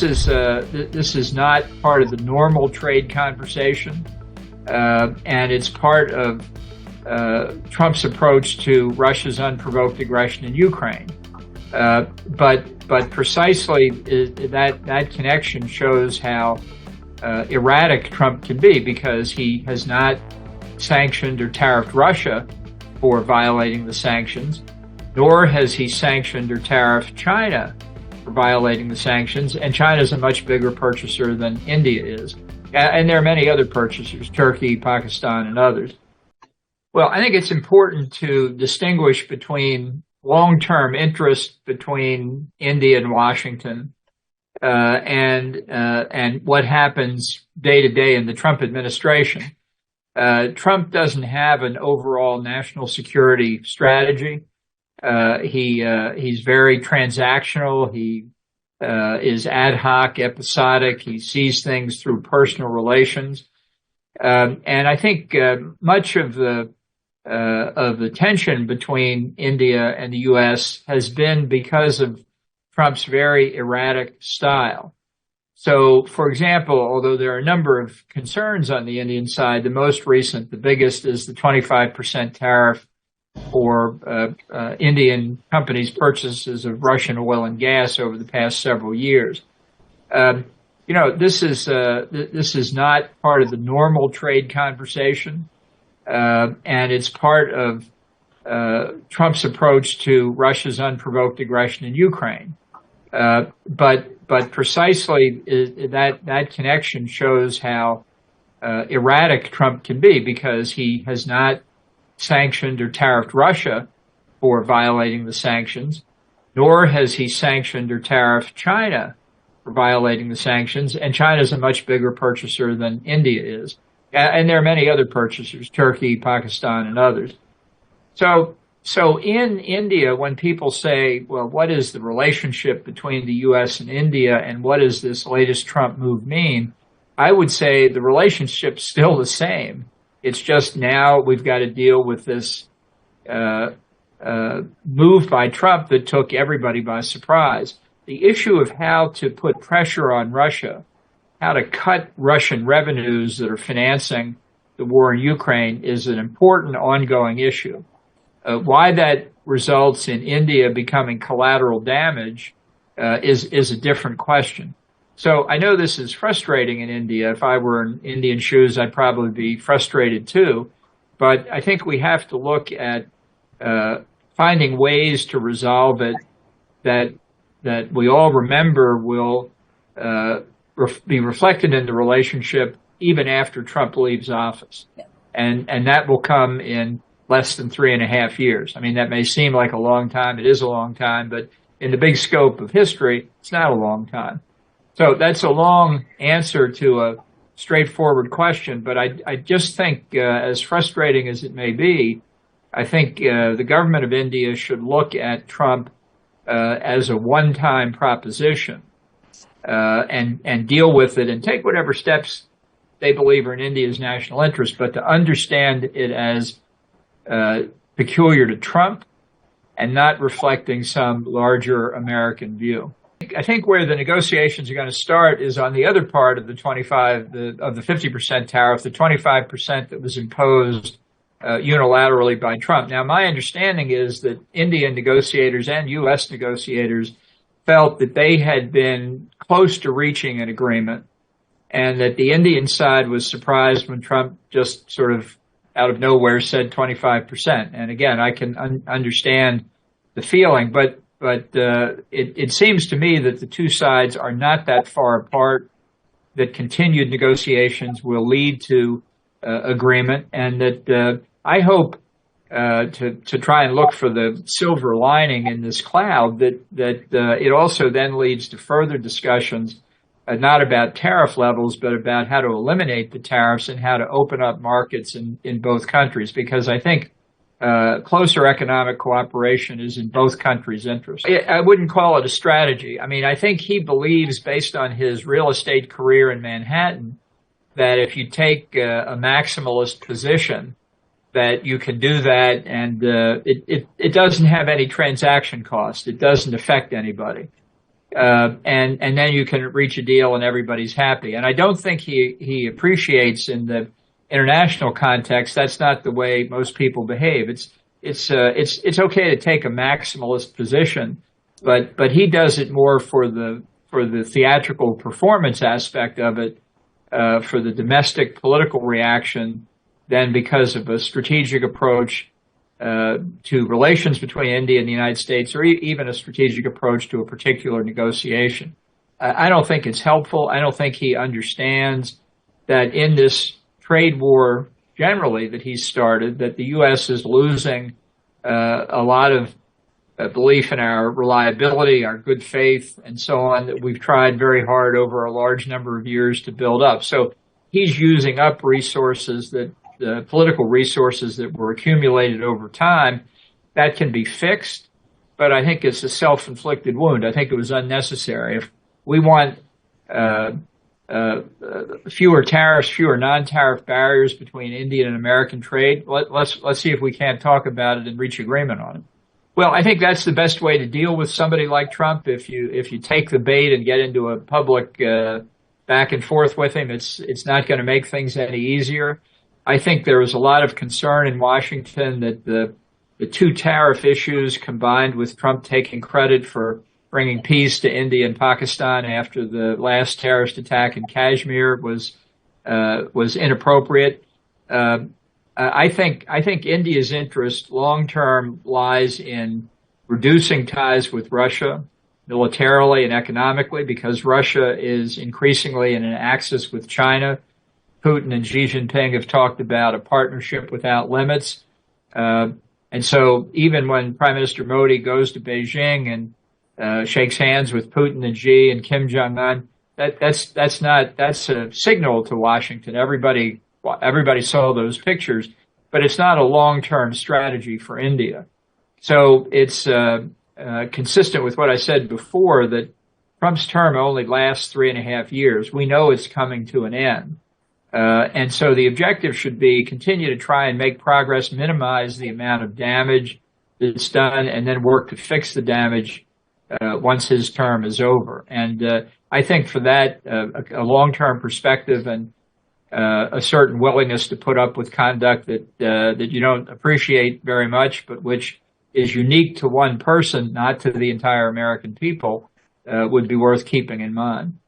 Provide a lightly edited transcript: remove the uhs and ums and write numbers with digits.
this is not part of the normal trade conversation, and it's part of Trump's approach to Russia's unprovoked aggression in Ukraine. But precisely that connection shows how erratic Trump can be, because he has not sanctioned or tariffed Russia for violating the sanctions, nor has he sanctioned or tariffed China for violating the sanctions. And China is a much bigger purchaser than India is. And there are many other purchasers, Turkey, Pakistan, and others. Well, I think it's important to distinguish between long-term interest between India and Washington and what happens day to day in the Trump administration. Trump doesn't have an overall national security strategy. He's very transactional. He is ad hoc, episodic. He sees things through personal relations. And I think much of the tension between India and the U.S. has been because of Trump's very erratic style. So, for example, although there are a number of concerns on the Indian side, the most recent, the biggest, is the 25% tariff for Indian companies' purchases of Russian oil and gas over the past several years. This is not part of the normal trade conversation, and it's part of Trump's approach to Russia's unprovoked aggression in Ukraine. But precisely that connection shows how erratic Trump can be, because he has not sanctioned or tariffed Russia for violating the sanctions, nor has he sanctioned or tariffed China for violating the sanctions. And China is a much bigger purchaser than India is. And there are many other purchasers, Turkey, Pakistan, and others. So in India, when people say, well, what is the relationship between the U.S. and India, and what does this latest Trump move mean? I would say the relationship's still the same. It's just now we've got to deal with this move by Trump that took everybody by surprise. The issue of how to put pressure on Russia, how to cut Russian revenues that are financing the war in Ukraine, is an important ongoing issue. Why that results in India becoming collateral damage is a different question. So I know this is frustrating in India. If I were in Indian shoes, I'd probably be frustrated too. But I think we have to look at finding ways to resolve it that we all remember will be reflected in the relationship even after Trump leaves office. Yeah. And that will come in less than 3.5 years. I mean, that may seem like a long time. It is a long time, but in the big scope of history, it's not a long time. So that's a long answer to a straightforward question, but I just think, as frustrating as it may be, I think the government of India should look at Trump as a one-time proposition and deal with it and take whatever steps they believe are in India's national interest, but to understand it as peculiar to Trump and not reflecting some larger American view. I think where the negotiations are going to start is on the other part of the 50% tariff, the 25% that was imposed unilaterally by Trump. Now, my understanding is that Indian negotiators and U.S. negotiators felt that they had been close to reaching an agreement, and that the Indian side was surprised when Trump just sort of out of nowhere said 25%. And again, I can understand the feeling, but it seems to me that the two sides are not that far apart, that continued negotiations will lead to agreement, and that I hope to try and look for the silver lining in this cloud, that it also then leads to further discussions, not about tariff levels, but about how to eliminate the tariffs and how to open up markets in both countries, because I think closer economic cooperation is in both countries' interest. I wouldn't call it a strategy. I mean, I think he believes, based on his real estate career in Manhattan, that if you take a maximalist position, that you can do that, and it doesn't have any transaction cost. It doesn't affect anybody. and then you can reach a deal and everybody's happy. And I don't think he appreciates in the international context that's not the way most people behave. It's okay to take a maximalist position, but he does it more for the theatrical performance aspect of it, for the domestic political reaction, than because of a strategic approach to relations between India and the United States, or even a strategic approach to a particular negotiation. I don't think it's helpful. I don't think he understands that in this trade war generally that he's started, that the U.S. is losing a lot of belief in our reliability, our good faith, and so on, that we've tried very hard over a large number of years to build up. So he's using up resources that the political resources that were accumulated over time. That can be fixed, but I think it's a self-inflicted wound. I think it was unnecessary. If we want fewer tariffs, fewer non-tariff barriers between Indian and American trade, let's see if we can't talk about it and reach agreement on it. Well, I think that's the best way to deal with somebody like Trump. If you take the bait and get into a public back and forth with him, it's not going to make things any easier. I think there was a lot of concern in Washington that the two tariff issues, combined with Trump taking credit for bringing peace to India and Pakistan after the last terrorist attack in Kashmir, was inappropriate. I think India's interest long term lies in reducing ties with Russia militarily and economically, because Russia is increasingly in an axis with China. Putin and Xi Jinping have talked about a partnership without limits. And so even when Prime Minister Modi goes to Beijing and shakes hands with Putin and Xi and Kim Jong-un, that's a signal to Washington. Everybody saw those pictures, but it's not a long-term strategy for India. So it's consistent with what I said before, that Trump's term only lasts 3.5 years. We know it's coming to an end. And so the objective should be continue to try and make progress, minimize the amount of damage that's done, and then work to fix the damage once his term is over. And I think for that, a long-term perspective and a certain willingness to put up with conduct that you don't appreciate very much, but which is unique to one person, not to the entire American people, would be worth keeping in mind.